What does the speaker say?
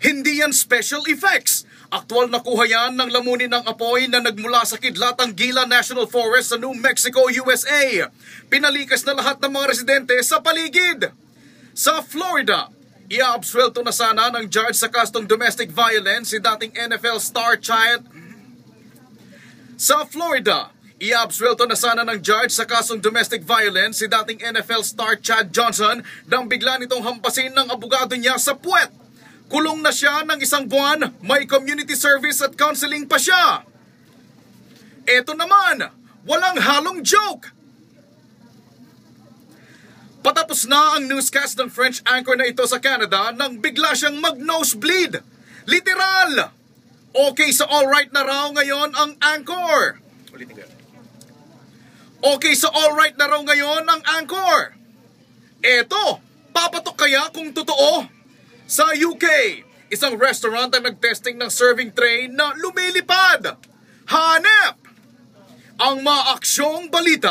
Hindi yan special effects. Aktual na kuha yan ng lamunin ng apoy na nagmula sa kidlatang Gila National Forest sa New Mexico, USA. Pinalikas na lahat ng mga residente sa paligid. Sa Florida, iaabsuelto na sana ng judge sa kastong domestic violence si dating NFL star child. Sa Florida, iaabsuelto na sana ng judge sa kasong domestic violence si dating NFL star Chad Johnson nang bigla nitong hampasin ng abogado niya sa puwet. Kulong na siya ng 1 buwan, may community service at counseling pa siya. Eto naman, walang halong joke. Patapos na ang newscast ng French anchor na ito sa Canada nang bigla siyang mag-nosebleed. Literal! Okay sa alright na raw ngayon ang anchor. Ulitin ko. Okay sa alright na raw ngayon ang anchor. Eto, papatok kaya kung totoo? Sa UK, isang restaurant ang nagtesting ng serving tray na lumilipad. Hanep! Ang maaksyong balita.